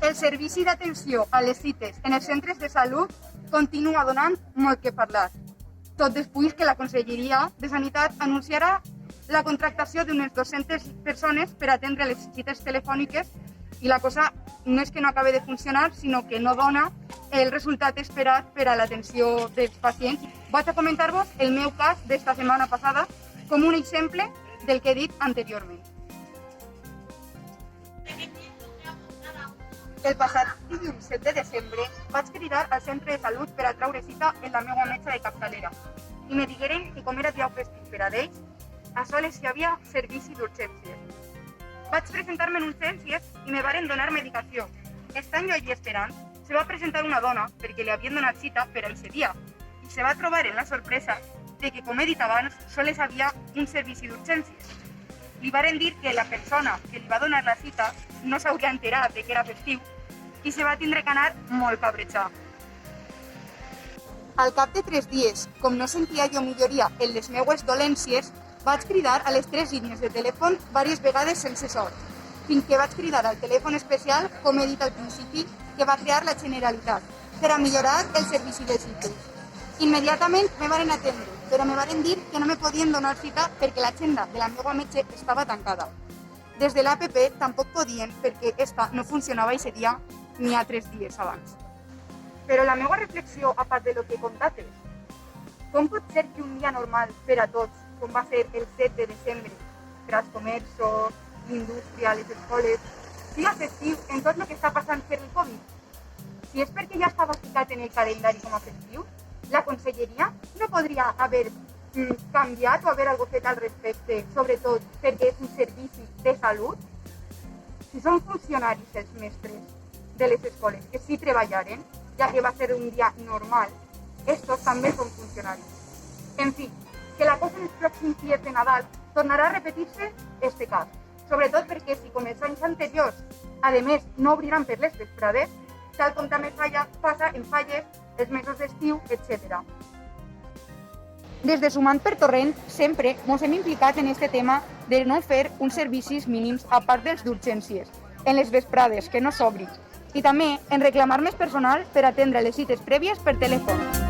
El servici d'atenció a les cites en els centres de salut continua donant molt que parlar, tot després que la Conselleria de Sanitat anunciarà la contractació d'unes 200 persones per atendre les cites telefòniques i la cosa no és que no acabi de funcionar, sinó que no dona el resultat esperat per a l'atenció dels pacients. Vaig a comentar-vos el meu cas d'esta setmana passada com un exemple del que he dit anteriorment. El passat dilluns 7 de desembre vaig cridar al centre de salut per a traure cita en la meva metge de capçalera i me digueren que com era dia festiu per a ells, a soles hi havia servici d'urgències. Vaig presentar-me en urgències i me varen donar medicació. Estant jo allí esperant, se va presentar una dona perquè li havien donat cita per a aquest dia i se va trobar en la sorpresa de que, com he dit abans, sols havia un servici d'urgències. Li varen dir que la persona que li va donar la cita no s'hauria enterat de que era festiu i se va tindre que anar molt cabrejat. Al cap de 3 dies, com no sentia jo milloria en les meues dolències, vaig cridar a les 3 línies de telèfon diverses vegades sense sort, fins que vaig cridar al telèfon especial, com he dit al principi, que va crear la Generalitat, per a millorar el servici de cites. Immediatament me varen atendre, però me varen dir que no me podien donar cita perquè l'agenda de la meva metge estava tancada. Des de l'APP tampoc podien perquè esta no funcionava aquest dia ni a 3 dies abans. Però la meva reflexió, a part de lo que he contat, és com pot ser que un dia normal per a tots, com va ser el 7 de desembre, per als comerços, l'indústria, les escoles, siga festiu en tot el que està passant per el Covid? Si és perquè ja estava ficat en el calendari com a festiu, la Conselleria no podria haver canviat o haver algo fet al respecte, sobretot perquè és un servici de salut? Si són funcionaris els mestres de les escoles que sí treballaren, ja que va ser un dia normal, estos també són funcionaris. En fi, que la cosa en els pròxims dies de Nadal tornarà a repetir-se este cas, sobretot perquè si com els anys anteriors, a més, no obriran per les vesprades, tal com també passa en falles, els mesos d'estiu, etc. Des de Sumant per Torrent sempre ens hem implicat en aquest tema de no fer uns servicis mínims a part dels d'urgències, en les vesprades, que no s'obrin, i també en reclamar més personal per atendre les cites prèvies per telèfon.